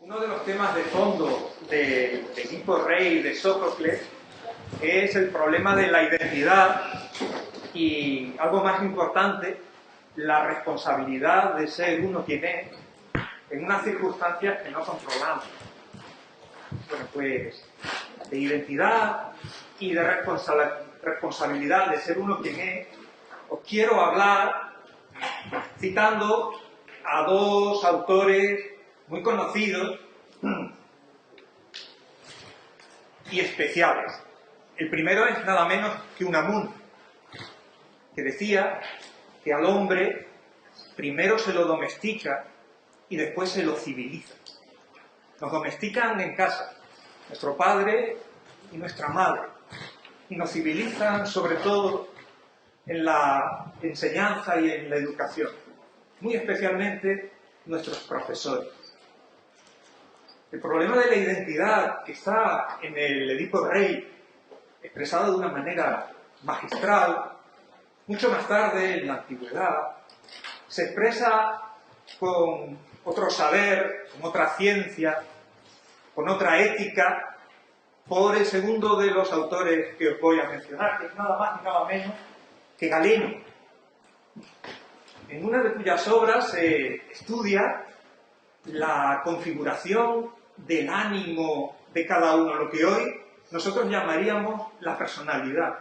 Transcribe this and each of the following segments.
Uno de los temas de fondo del Edipo Rey de Sófocles es el problema de la identidad y, algo más importante, la responsabilidad de ser uno quien es en unas circunstancias que no controlamos. Bueno, pues de identidad y de responsabilidad de ser uno quien es, os quiero hablar citando a dos autores muy conocidos y especiales. El primero es nada menos que Unamuno, que decía que al hombre primero se lo domestica y después se lo civiliza. Nos domestican en casa, nuestro padre y nuestra madre, y nos civilizan sobre todo en la enseñanza y en la educación, muy especialmente nuestros profesores. El problema de la identidad que está en el Edipo Rey, expresado de una manera magistral, mucho más tarde, en la antigüedad, se expresa con otro saber, con otra ciencia, con otra ética, por el segundo de los autores que os voy a mencionar, que es nada más y nada menos que Galeno, en una de cuyas obras se estudia la configuración del ánimo de cada uno, lo que hoy nosotros llamaríamos la personalidad,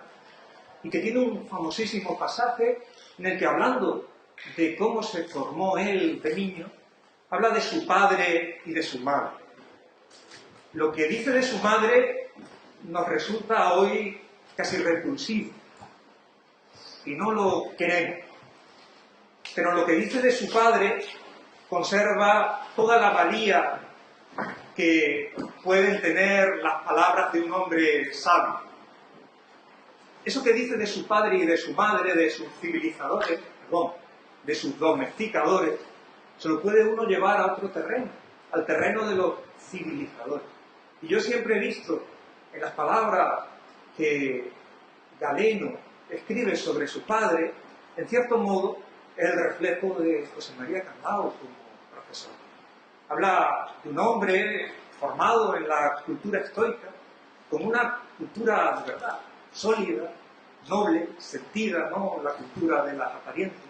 y que tiene un famosísimo pasaje en el que, hablando de cómo se formó él de niño, habla de su padre y de su madre. Lo que dice de su madre nos resulta hoy casi repulsivo y no lo queremos, pero lo que dice de su padre conserva toda la valía que pueden tener las palabras de un hombre sabio. Eso que dice de su padre y de su madre, de sus civilizadores, de sus domesticadores, se lo puede uno llevar a otro terreno, al terreno de los civilizadores. Y yo siempre he visto en las palabras que Galeno escribe sobre su padre, en cierto modo, el reflejo de José María Candao como profesor. Habla de un hombre formado en la cultura estoica, con una cultura de verdad, sólida, noble, sentida, no la cultura de las apariencias,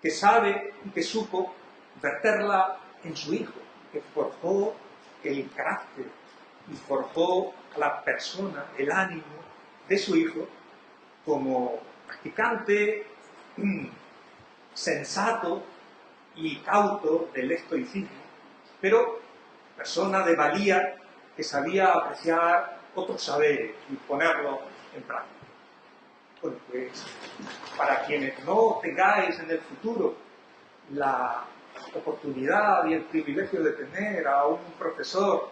que sabe y que supo verterla en su hijo, que forjó el carácter y forjó a la persona, el ánimo de su hijo, como practicante sensato y cauto del estoicismo, pero persona de valía que sabía apreciar otros saberes y ponerlos en práctica. Bueno, pues para quienes no tengáis en el futuro la oportunidad y el privilegio de tener a un profesor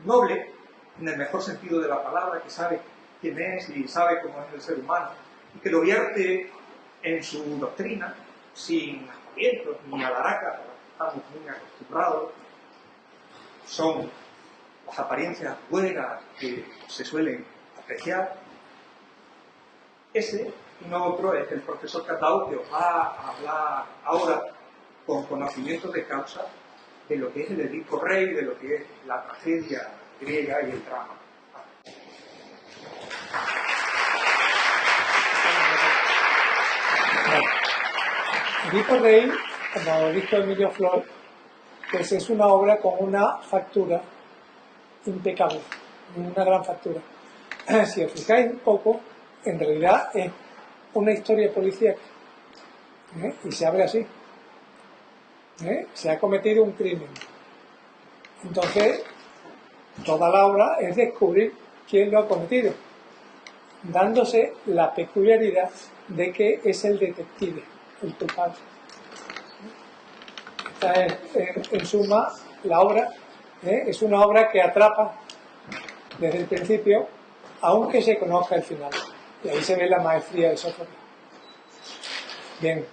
noble, en el mejor sentido de la palabra, que sabe quién es y sabe cómo es el ser humano, y que lo vierte en su doctrina, sin aspavientos ni alaracas, estamos muy acostumbrados, son las apariencias buenas que se suelen apreciar. Ese y no otro es el profesor Candao, que os va a hablar ahora con conocimiento de causa de lo que es el Edipo Rey, de lo que es la tragedia griega y el drama. Edipo Rey, como dijo Emilio Flor, pues es una obra con una factura impecable, una gran factura. Si os fijáis un poco, en realidad es una historia policíaca, y se abre así. Se ha cometido un crimen. Entonces, toda la obra es descubrir quién lo ha cometido, dándose la peculiaridad de que es el detective, el culpable. Esta es, en suma, la obra. Es una obra que atrapa desde el principio, aunque se conozca el final. Y ahí se ve la maestría de Sófocles. Bien,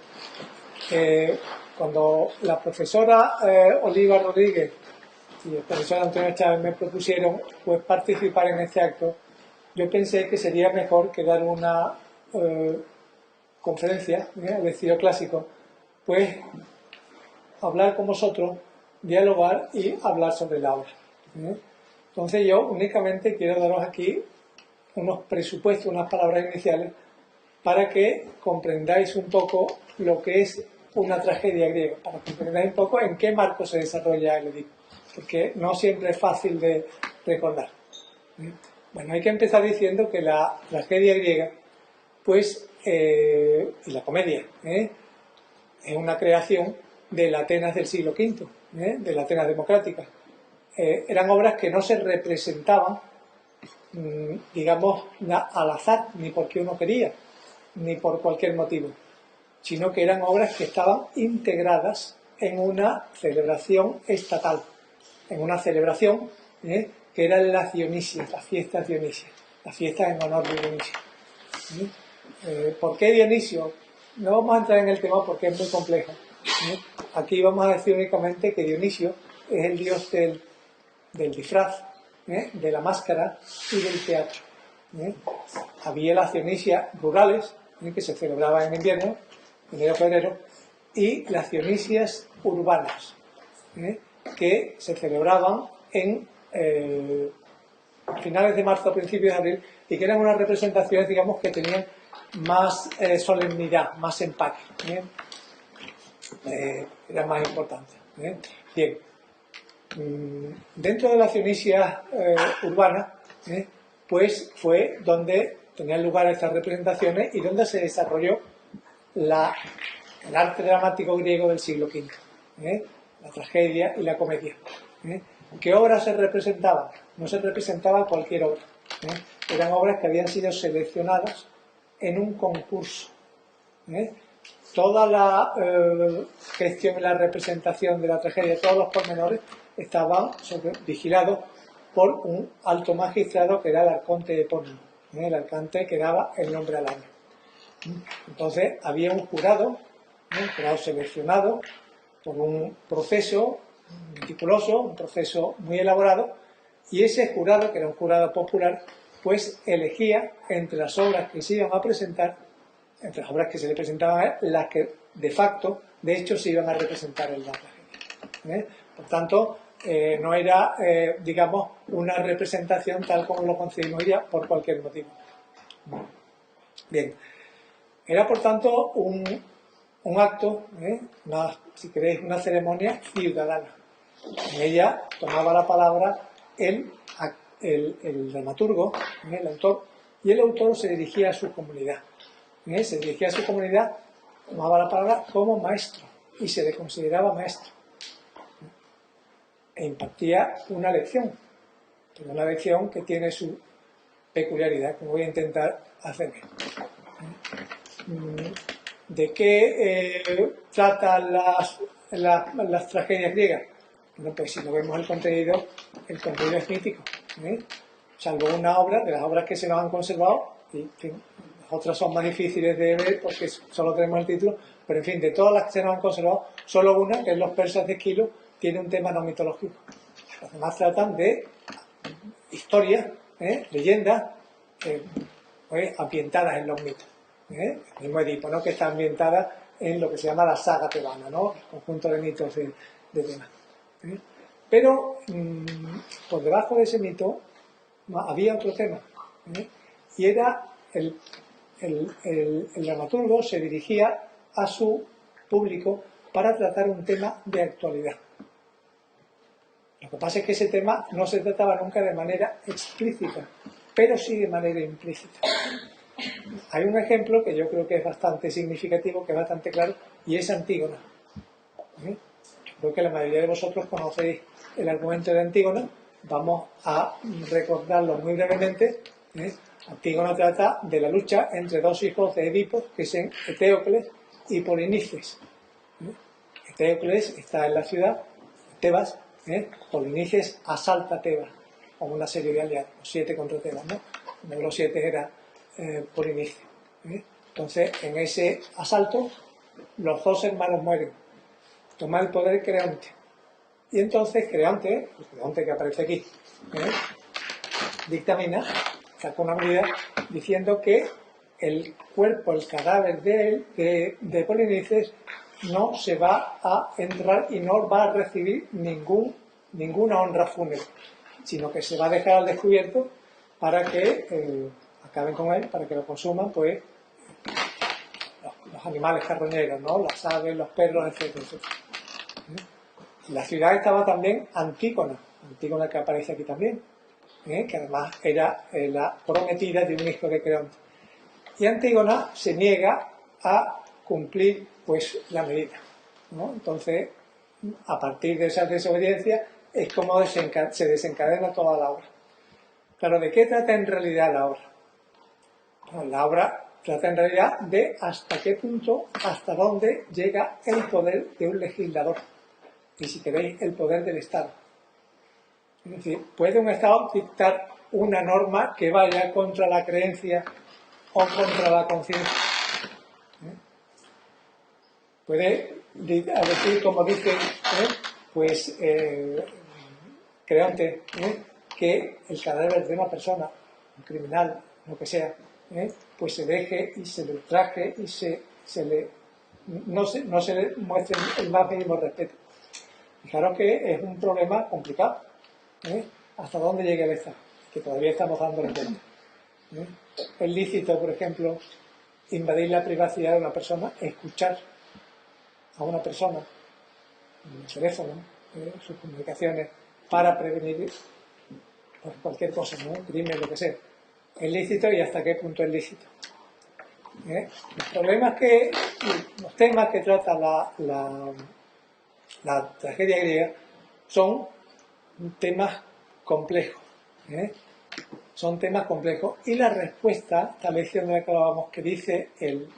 cuando la profesora Oliva Rodríguez y el profesor Antonio Chávez me propusieron pues participar en este acto, yo pensé que sería mejor que dar una conferencia de estilo clásico, pues hablar con vosotros dialogar y hablar sobre la obra. Entonces yo únicamente quiero daros aquí unos presupuestos, unas palabras iniciales para que comprendáis un poco lo que es una tragedia griega, para que comprendáis un poco en qué marco se desarrolla el Edipo, porque no siempre es fácil de recordar. Bueno, hay que empezar diciendo que la tragedia griega, pues, y la comedia, es una creación de la Atenas del siglo V, de la Atenas democrática. Eran obras que no se representaban, digamos, al azar, ni porque uno quería, ni por cualquier motivo, sino que eran obras que estaban integradas en una celebración estatal, en una celebración que eran las Dionisias, las fiestas Dionisias, las fiestas en honor de Dionisio. ¿Por qué Dionisio? No vamos a entrar en el tema porque es muy complejo. Aquí vamos a decir únicamente que Dionisio es el dios del disfraz, de la máscara y del teatro. Había las Dionisias rurales, que se celebraban en invierno, enero-febrero, y las Dionisias urbanas, que se celebraban en finales de marzo, principios de abril, y que eran unas representaciones, digamos, que tenían más solemnidad, más empaque, eran más importantes. Bien, dentro de las Dionisias urbanas, pues fue donde tenían lugar estas representaciones y donde se desarrolló el arte dramático griego del siglo V, la tragedia y la comedia. ¿Qué obras se representaban? No se representaba cualquier obra. Eran obras que habían sido seleccionadas en un concurso. Toda la gestión y la representación de la tragedia, todos los pormenores, estaban vigilados por un alto magistrado que era el arconte epónimo, el arconte que daba el nombre al año. Entonces había un jurado seleccionado por un proceso meticuloso, un proceso muy elaborado, y ese jurado, que era un jurado popular, pues elegía entre las obras que se iban a presentar, entre las obras que se le presentaban, las que de facto, de hecho, se iban a representar en la tragedia. Por tanto, no era, digamos, una representación tal como lo concebimos ya por cualquier motivo. Bien, era por tanto un acto, si queréis, una ceremonia ciudadana. En ella tomaba la palabra el dramaturgo, el autor, y el autor se dirigía a su comunidad. Se dirigía a su comunidad, tomaba la palabra como maestro, y se le consideraba maestro. E impartía una lección, pero una lección que tiene su peculiaridad, que voy a intentar hacer. ¿De qué tratan las tragedias griegas? Bueno, pues si no vemos el contenido es mítico. Salvo una obra, de las obras que se nos han conservado, y en fin, las otras son más difíciles de ver porque solo tenemos el título, pero en fin, de todas las que se nos han conservado, solo una, que es Los persas de Esquilo, tiene un tema no mitológico. Los demás tratan de historias, leyendas, ambientadas en los mitos. El mismo Edipo, ¿no?, que está ambientada en lo que se llama la saga tebana, ¿no?, el conjunto de mitos de Tebas. Pero por debajo de ese mito había otro tema, y era el dramaturgo se dirigía a su público para tratar un tema de actualidad. Lo que pasa es que ese tema no se trataba nunca de manera explícita, pero sí de manera implícita. Hay un ejemplo que yo creo que es bastante significativo, que es bastante claro, y es Antígona. Creo que la mayoría de vosotros conocéis el argumento de Antígona. Vamos a recordarlo muy brevemente. Antígona trata de la lucha entre dos hijos de Edipo, que son Eteocles y Polinices. Eteocles está en la ciudad, Tebas, Polinices asalta Tebas, con una serie de aliados, 7 contra Tebas, ¿no? Uno de los 7 era Polinices. Entonces, en ese asalto, los dos hermanos mueren. Toma el poder Creonte. Y entonces Creonte, el Creonte que aparece aquí, dictamina, saca una medida diciendo que el cuerpo, el cadáver de Polinices no se va a entrar y no va a recibir ninguna honra fúnebre, sino que se va a dejar al descubierto para que acaben con él, para que lo consuman, pues, los animales carroñeros, ¿no? Las aves, los perros, etcétera, etcétera. La ciudad estaba también Antígona que aparece aquí también, que además era la prometida de un hijo de Creonte. Y Antígona se niega a cumplir, pues, la medida, ¿no? Entonces, a partir de esa desobediencia es como se desencadena toda la obra. Claro, ¿de qué trata en realidad la obra? Bueno, la obra trata en realidad de hasta qué punto, hasta dónde llega el poder de un legislador, y si queréis, el poder del Estado. Es decir, ¿puede un Estado dictar una norma que vaya contra la creencia o contra la conciencia? Puede decir, como dice, pues, Creonte, que el cadáver de una persona, un criminal, lo que sea, pues se deje y se le ultraje y no se le muestre el más mínimo respeto. Fijaros que es un problema complicado, hasta dónde llega el Estado, que todavía estamos dando en cuenta. Es lícito, por ejemplo, invadir la privacidad de una persona, escuchar a una persona en el teléfono, sus comunicaciones, para prevenir pues, cualquier cosa, ¿no? Crimen, lo que sea. ¿Es lícito y hasta qué punto es lícito? Los problemas los temas que trata la tragedia griega son temas complejos. Son temas complejos. Y la respuesta, esta lección de la que hablábamos, que dice el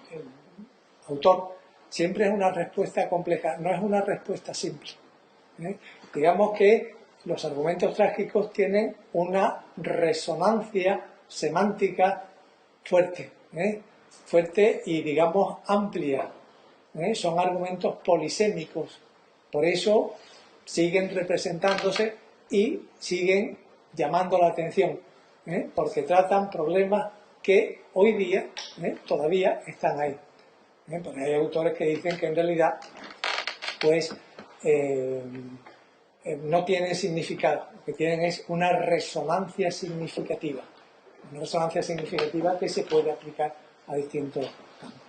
autor, siempre es una respuesta compleja, no es una respuesta simple. Digamos que los argumentos trágicos tienen una resonancia semántica fuerte, fuerte y, digamos, amplia. Son argumentos polisémicos. Por eso siguen representándose y siguen llamando la atención, porque tratan problemas que hoy día todavía están ahí. Porque hay autores que dicen que en realidad pues no tienen significado, lo que tienen es una resonancia significativa que se puede aplicar a distintos campos.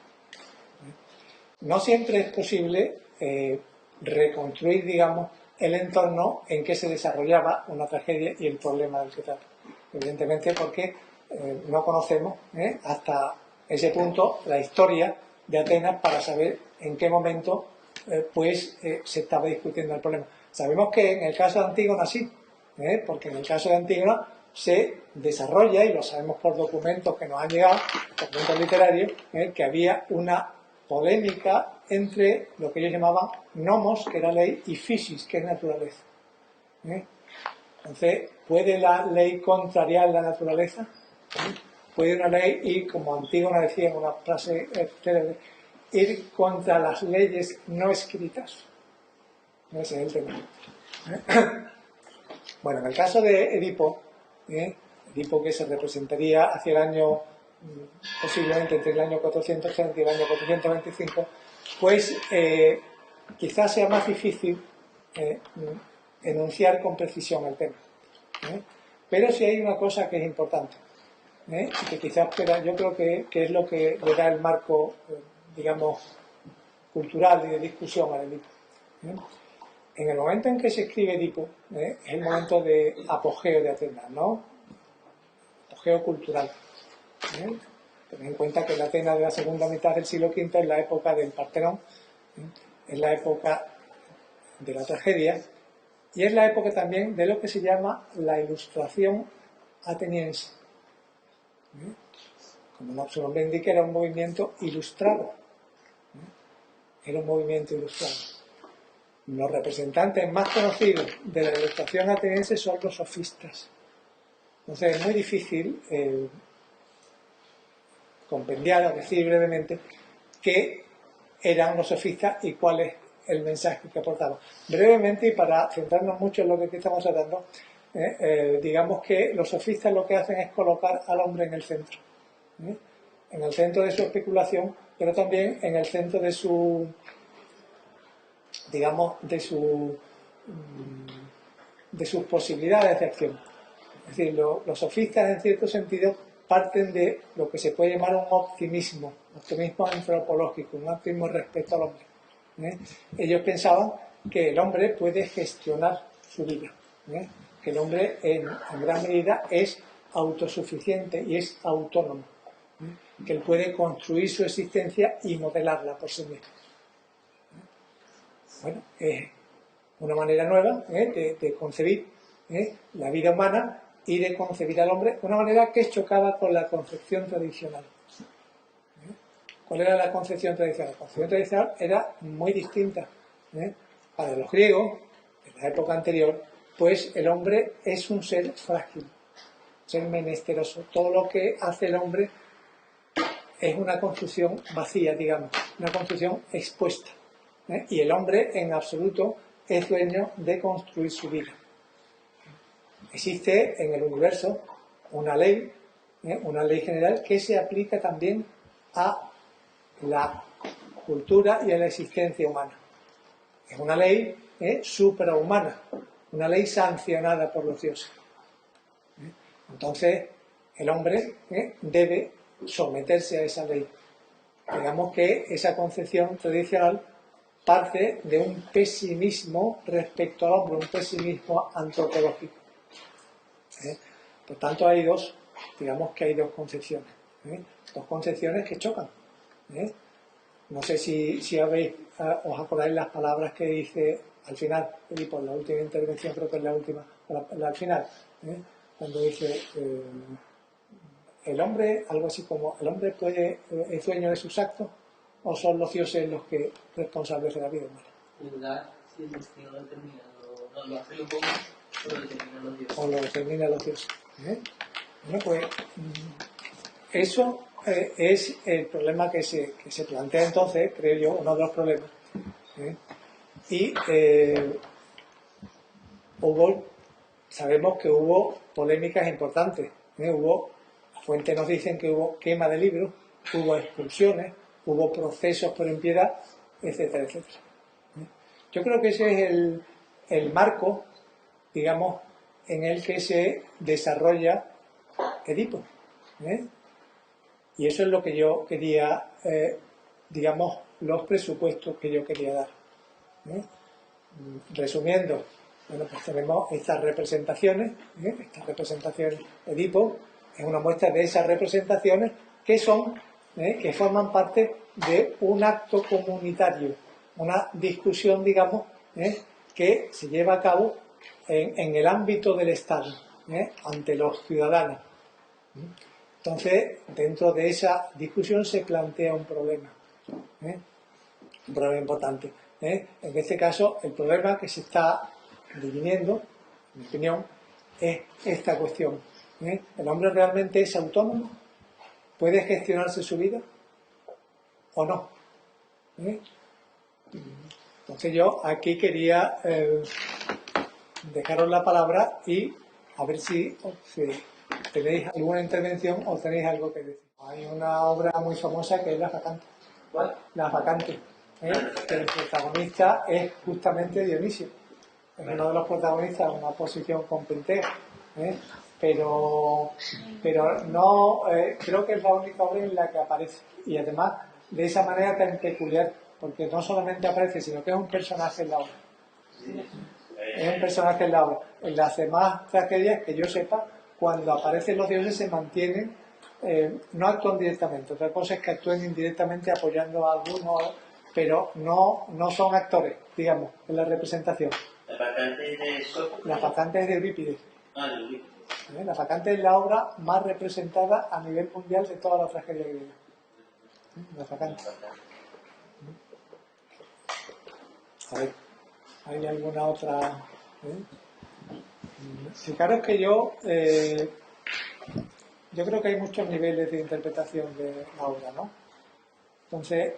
No siempre es posible reconstruir, digamos, el entorno en que se desarrollaba una tragedia y el problema del que trata. Evidentemente porque no conocemos hasta ese punto la historia de Atenas para saber en qué momento se estaba discutiendo el problema. Sabemos que en el caso de Antígona sí, porque en el caso de Antígona se desarrolla, y lo sabemos por documentos que nos han llegado, documentos literarios, que había una polémica entre lo que ellos llamaban nomos, que era ley, y physis, que es naturaleza. Entonces, ¿puede la ley contrariar la naturaleza? Puede una ley ir, como Antígona decía en una frase célebre, ir contra las leyes no escritas. Ese es el tema. Bueno, en el caso de Edipo, Edipo que se representaría hacia el año, posiblemente entre el año 430 y el año 425, pues quizás sea más difícil enunciar con precisión el tema. Pero sí hay una cosa que es importante, y que quizás yo creo que es lo que le da el marco, digamos, cultural y de discusión al Edipo. En el momento en que se escribe Edipo, es el momento de apogeo de Atenas, ¿no? Apogeo cultural. Tened en cuenta que la Atenas de la segunda mitad del siglo V es la época del Partenón, es la época de la tragedia, y es la época también de lo que se llama la Ilustración ateniense. Como su nombre indica, era un movimiento ilustrado. Era un movimiento ilustrado. Los representantes más conocidos de la Ilustración ateniense son los sofistas. Entonces es muy difícil compendiar o decir brevemente qué eran los sofistas y cuál es el mensaje que aportaban. Brevemente, y para centrarnos mucho en lo que aquí estamos tratando, digamos que los sofistas lo que hacen es colocar al hombre en el centro. En el centro de su especulación, pero también en el centro de su digamos, de sus posibilidades de acción. Es decir, los sofistas, en cierto sentido, parten de lo que se puede llamar un optimismo antropológico, un optimismo respecto al hombre. Ellos pensaban que el hombre puede gestionar su vida, que el hombre en gran medida es autosuficiente y es autónomo, que él puede construir su existencia y modelarla por sí mismo. Bueno, es una manera nueva de concebir la vida humana y de concebir al hombre de una manera que chocaba con la concepción tradicional. ¿Cuál era la concepción tradicional? La concepción tradicional era muy distinta. Para los griegos, en la época anterior, pues el hombre es un ser frágil, un ser menesteroso. Todo lo que hace el hombre es una construcción vacía, digamos, una construcción expuesta. Y el hombre, en absoluto, es dueño de construir su vida. Existe en el universo una ley general que se aplica también a la cultura y a la existencia humana. Es una ley suprahumana, una ley sancionada por los dioses. Entonces, el hombre debe someterse a esa ley. Digamos que esa concepción tradicional parte de un pesimismo respecto al hombre, un pesimismo antropológico. Por tanto, digamos que hay dos concepciones. Dos concepciones que chocan. No sé si os acordáis las palabras que dice al final, Edipo, en la última intervención, creo que es la última, al final, cuando dice el hombre, algo así como, ¿el hombre es dueño de sus actos o son los dioses los que responsables de la vida humana? Juzgar si el destino lo determina, no lo hace lo común, o lo determinan los dioses. O lo determinan los dioses. Bueno, pues eso es el problema que se plantea entonces, creo yo, uno de los problemas. Y sabemos que hubo polémicas importantes. Las fuentes nos dicen que hubo quema de libros, hubo expulsiones, hubo procesos por impiedad, etcétera, etcétera. Yo creo que ese es el marco, digamos, en el que se desarrolla Edipo. Y eso es lo que yo quería, digamos, los presupuestos que yo quería dar. Resumiendo, bueno, pues tenemos estas representaciones, Edipo es una muestra de esas representaciones que forman parte de un acto comunitario, una discusión, digamos, que se lleva a cabo en el ámbito del Estado, ante los ciudadanos. Entonces, dentro de esa discusión se plantea un problema importante. En este caso, el problema que se está dirimiendo, en mi opinión, es esta cuestión. ¿El hombre realmente es autónomo? ¿Puede gestionarse su vida? ¿O no? Entonces yo aquí quería dejaros la palabra y a ver si tenéis alguna intervención o tenéis algo que decir. Hay una obra muy famosa que es La Facante. ¿Cuál? La Facante. Que el protagonista es justamente Dionisio. Es uno de los protagonistas en una posición con Penteo. Pero no, creo que es la única obra en la que aparece. Y además, de esa manera tan peculiar, porque no solamente aparece, sino que es un personaje en la obra. Es un personaje en la obra. En las demás tragedias, que yo sepa, cuando aparecen los dioses se mantienen, no actúan directamente. Otra cosa es que actúen indirectamente apoyando a algunos, pero no son actores, digamos, en la representación. ¿La Facante es de Sófocles? La Facante es de Eurípides. Ah, de Eurípides. La Facante es la obra más representada a nivel mundial de toda la tragedia griega. La Facante. A ver, ¿hay alguna otra? Fijaros que yo creo que hay muchos niveles de interpretación de la obra, ¿no? Entonces,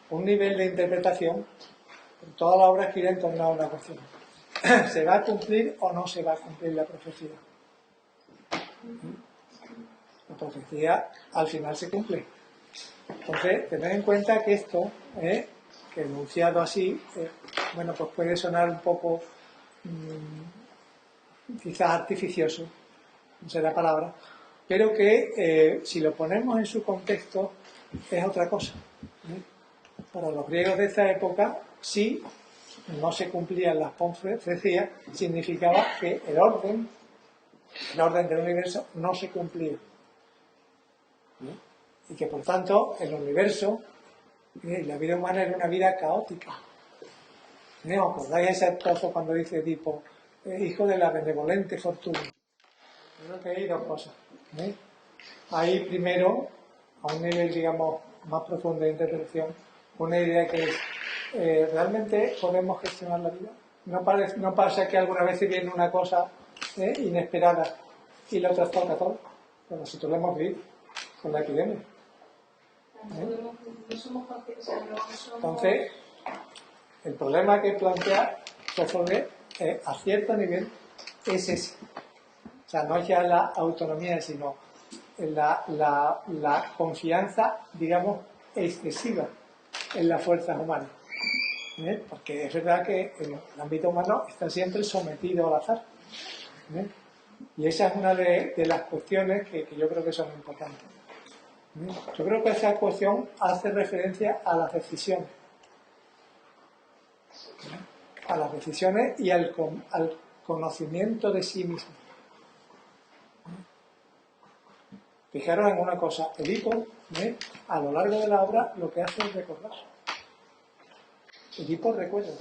un nivel de interpretación, toda la obra gira en torno a una cuestión. ¿Se va a cumplir o no se va a cumplir la profecía? La profecía al final se cumple. Entonces, tened en cuenta que esto que enunciado así, bueno, pues puede sonar un poco quizás artificioso, no sé la palabra, pero que si lo ponemos en su contexto es otra cosa. Para los griegos de esa época, si no se cumplían las profecías, significaba que el orden del universo no se cumplía. Y que por tanto el universo y la vida humana era una vida caótica. ¿Os acordáis ese esposo cuando dice Edipo, hijo de la benevolente fortuna? Creo que hay dos cosas. Hay primero, a un nivel, digamos, más profundo de interpretación, una idea que es, ¿realmente podemos gestionar la vida? No pasa que alguna vez viene una cosa inesperada y la trastoca todo. Pero nosotros lo hemos vivido con la epidemia. Entonces, el problema que plantea Sófocles a cierto nivel es ese. O sea, no es ya la autonomía, sino la confianza, digamos, excesiva en las fuerzas humanas. Porque es verdad que el ámbito humano está siempre sometido al azar. Y esa es una de las cuestiones que yo creo que son importantes. Yo creo que esa cuestión hace referencia a las decisiones. A las decisiones y al conocimiento de sí mismo. Fijaros en una cosa, Edipo, a lo largo de la obra, lo que hace es recordar. Edipo recuerda.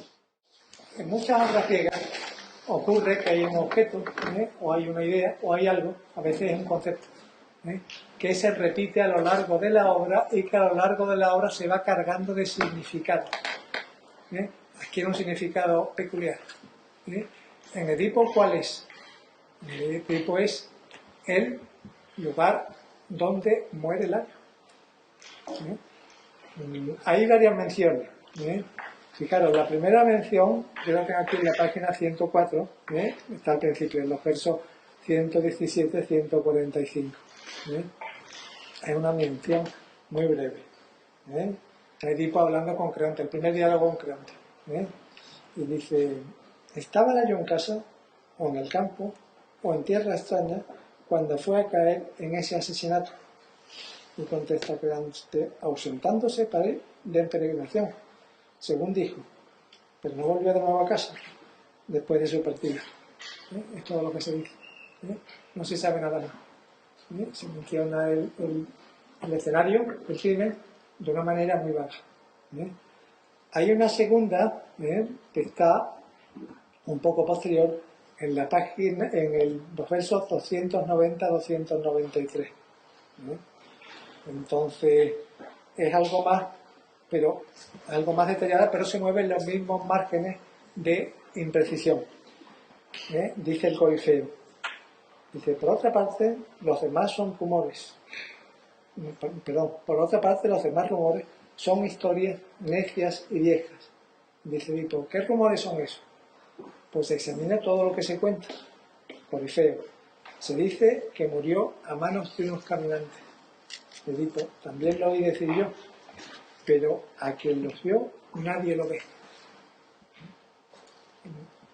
En muchas obras griegas ocurre que hay un objeto, o hay una idea, o hay algo, a veces es un concepto, que se repite a lo largo de la obra y que a lo largo de la obra se va cargando de significado. Adquiere un significado peculiar. En Edipo, ¿cuál es? En Edipo es el lugar donde muere el año. Hay varias menciones. Fijaros, la primera mención, yo la tengo aquí en la página 104, está al principio, en los versos 117-145. Es una mención muy breve. Edipo hablando con Creonte, el primer diálogo con Creonte. Y dice, ¿estaba yo en casa, o en el campo, o en tierra extraña, cuando fue a caer en ese asesinato? Y contesta Creonte, ausentándose para ir de peregrinación, según dijo, pero no volvió de nuevo a casa después de su partida. Es todo lo que se dice. No se sabe nada más. Se menciona el escenario, el crimen, de una manera muy baja. Hay una segunda que está un poco posterior en la página, los versos 290-293. Entonces es algo más, pero algo más detallada, pero se mueven los mismos márgenes de imprecisión. Dice el Corifeo. Dice, por otra parte, los demás son rumores. Perdón, por otra parte, los demás rumores son historias necias y viejas. Dice Edipo, ¿qué rumores son esos? Pues examina todo lo que se cuenta. Corifeo. Se dice que murió a manos de unos caminantes. Edipo, también lo oí decir yo, pero a quien los vio nadie lo ve.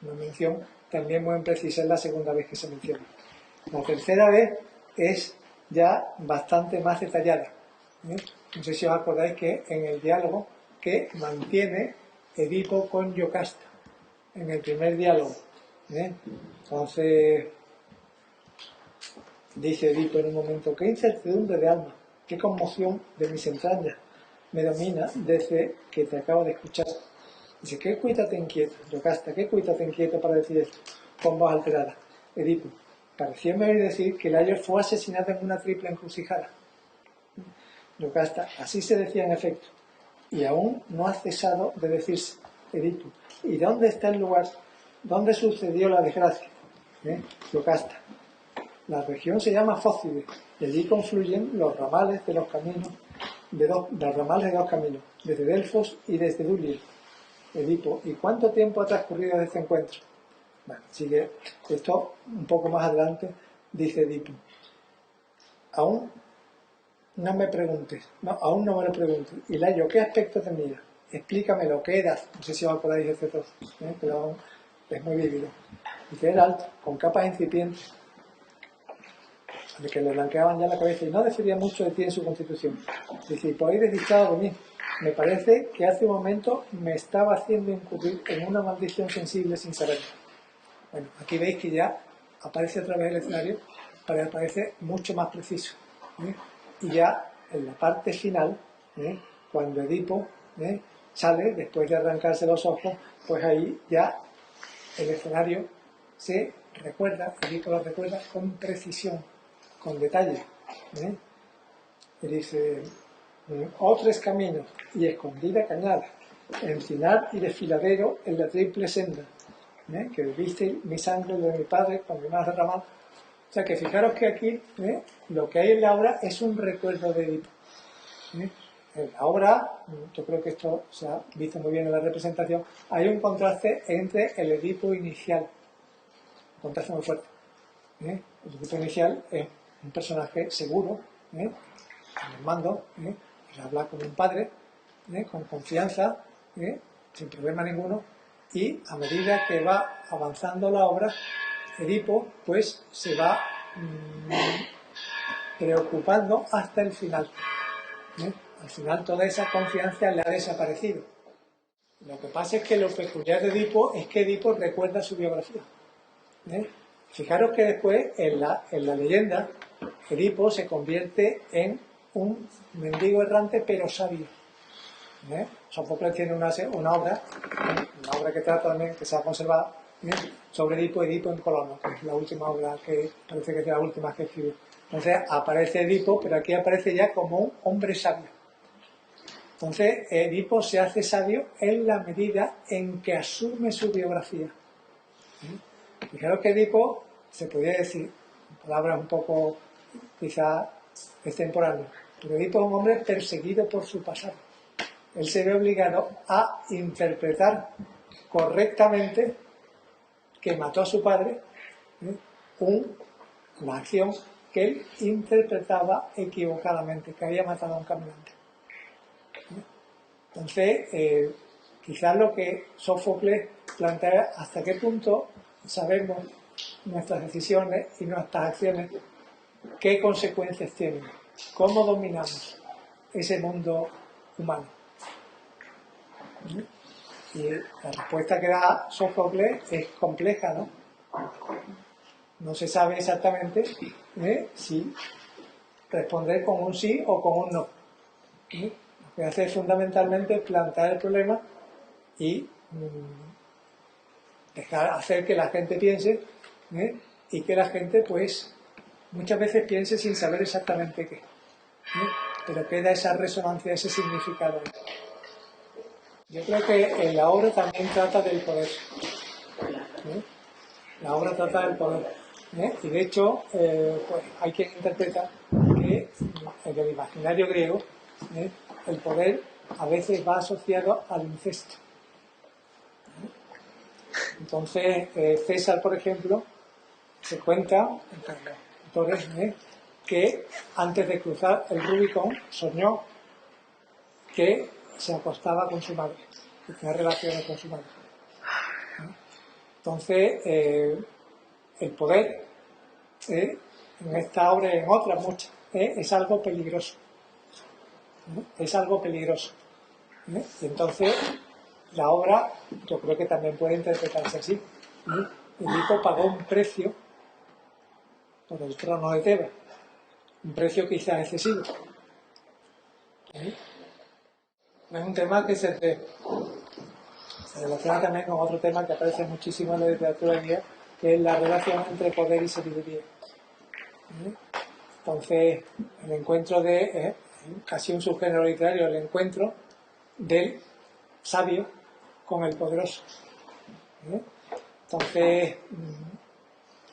Una mención también muy precisa, es la segunda vez que se menciona. La tercera vez es ya bastante más detallada. No sé si os acordáis que en el diálogo que mantiene Edipo con Yocasta, en el primer diálogo. Entonces, dice Edipo en un momento, qué incertidumbre de alma, qué conmoción de mis entrañas me domina desde que te acabo de escuchar. Dice, ¿qué cuita te inquieta? Yocasta, ¿qué cuita te inquieta para decir esto? Con voz alterada. Edipo, parecióme oír decir que Layo fue asesinado en una triple encrucijada. Yocasta, así se decía en efecto, y aún no ha cesado de decirse. Edipo, ¿y dónde está el lugar? ¿Dónde sucedió la desgracia? Yocasta, la región se llama Fócide, y allí confluyen los ramales de los caminos, los ramales de dos caminos, desde Delfos y desde Duliel. Edipo, ¿y cuánto tiempo ha transcurrido desde este encuentro? Bueno, sigue esto un poco más adelante, dice Edipo. Aún no me lo preguntes. Y Layo, ¿qué aspecto te mira? explícame lo que eras. No sé si os acordáis de este trozo, pero es muy vívido. Dice, era alto, con capas incipientes, de que le blanqueaban ya la cabeza y no defería mucho de ti en su constitución. Dice, y por ahí desdichado de mí, me parece que hace un momento me estaba haciendo incurrir en una maldición sensible sin saberlo. Bueno, aquí veis que ya aparece otra vez el escenario, pero aparece mucho más preciso. Y ya en la parte final, cuando Edipo sale, después de arrancarse los ojos, pues ahí ya el escenario se recuerda, Edipo lo recuerda con precisión, con detalle. Y dice, o tres caminos y escondida cañada, encinar y desfiladero en la triple senda, que bebiste mi sangre de mi padre cuando me has derramado. O sea que fijaros que aquí lo que hay en la obra es un recuerdo de Edipo. En la obra, yo creo que esto se ha visto muy bien en la representación, hay un contraste entre el Edipo inicial, un contraste muy fuerte. El Edipo inicial es un personaje seguro, al mando, que habla con un padre, con confianza, sin problema ninguno, y a medida que va avanzando la obra, Edipo pues se va preocupando hasta el final. Al final toda esa confianza le ha desaparecido. Lo que pasa es que lo peculiar de Edipo es que Edipo recuerda su biografía. Fijaros que después en la leyenda Edipo se convierte en un mendigo errante pero sabio. Sófocles tiene una obra que trata también, que se ha conservado, sobre Edipo en Colono, que es la última obra que parece que es la última que escribió. Entonces aparece Edipo, pero aquí aparece ya como un hombre sabio. Entonces Edipo se hace sabio en la medida en que asume su biografía. Fijaros que Edipo, se podría decir, palabras un poco quizá extemporáneas, pero Edipo es un hombre perseguido por su pasado. Él se ve obligado a interpretar correctamente que mató a su padre, una acción que él interpretaba equivocadamente, que había matado a un caminante. Entonces, quizás lo que Sófocles plantea, hasta qué punto sabemos nuestras decisiones y nuestras acciones, qué consecuencias tienen, cómo dominamos ese mundo humano. Y la respuesta que da Sófocles es compleja, ¿no? No se sabe exactamente si responder con un sí o con un no. Lo que hace es fundamentalmente plantear el problema y hacer que la gente piense y que la gente, pues, muchas veces piense sin saber exactamente qué. Pero queda esa resonancia, ese significado. Yo creo que en la obra también trata del poder. La obra trata del poder. Y de hecho, pues hay quien interpreta que en el imaginario griego el poder a veces va asociado al incesto. Entonces, César, por ejemplo, se cuenta, entre los autores, que antes de cruzar el Rubicón soñó que se acostaba con su madre, que tenía relaciones con su madre. Entonces, el poder, en esta obra y en otras muchas, es algo peligroso. Es algo peligroso. Y entonces, la obra, yo creo que también puede interpretarse así. Edipo pagó un precio por el trono de Tebas. Un precio quizás excesivo. Es un tema que se relaciona también con otro tema que aparece muchísimo en la literatura griega, que es la relación entre poder y sabiduría. Entonces, el encuentro de, casi un subgénero literario, el encuentro del sabio con el poderoso. Entonces,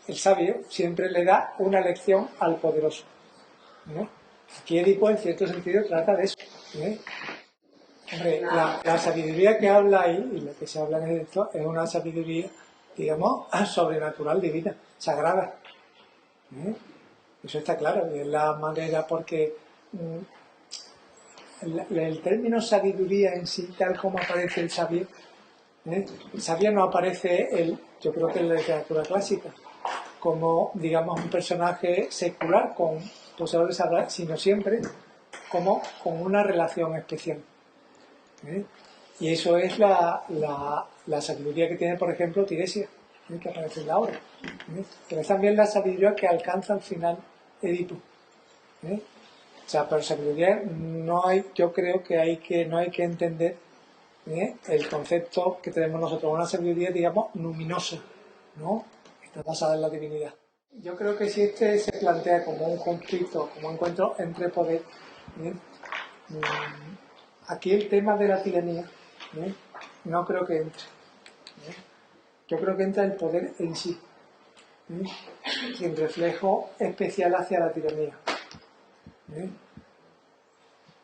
el sabio siempre le da una lección al poderoso. Aquí Edipo, en cierto sentido, trata de eso. Hombre, la sabiduría que habla ahí, y la que se habla en esto, es una sabiduría, digamos, sobrenatural, divina, sagrada. Eso está claro, y es la manera porque el término sabiduría en sí, tal como aparece el sabio, el sabio no aparece, yo creo que en la literatura clásica, como, digamos, un personaje secular con poseedor de saber, sino siempre como con una relación especial. Y eso es la sabiduría que tiene, por ejemplo, Tiresias, que aparece en la obra. Pero es también la sabiduría que alcanza al final Edipo. O sea, pero sabiduría no hay, yo creo que no hay que entender el concepto que tenemos nosotros, una sabiduría, digamos, luminosa, ¿no? Está basada en la divinidad. Yo creo que si este se plantea como un conflicto, como un encuentro entre poder, aquí el tema de la tiranía no creo que entre. Yo creo que entra el poder en sí, sin reflejo especial hacia la tiranía.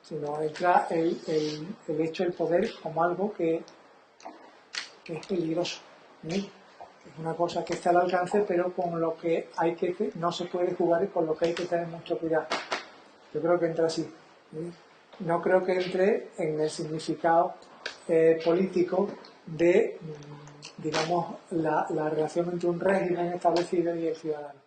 Sino entra el hecho del poder como algo que es peligroso. Es una cosa que está al alcance, pero con lo que no se puede jugar y con lo que hay que tener mucho cuidado. Yo creo que entra así. No creo que entre en el significado político de, digamos, la relación entre un régimen establecido y el ciudadano.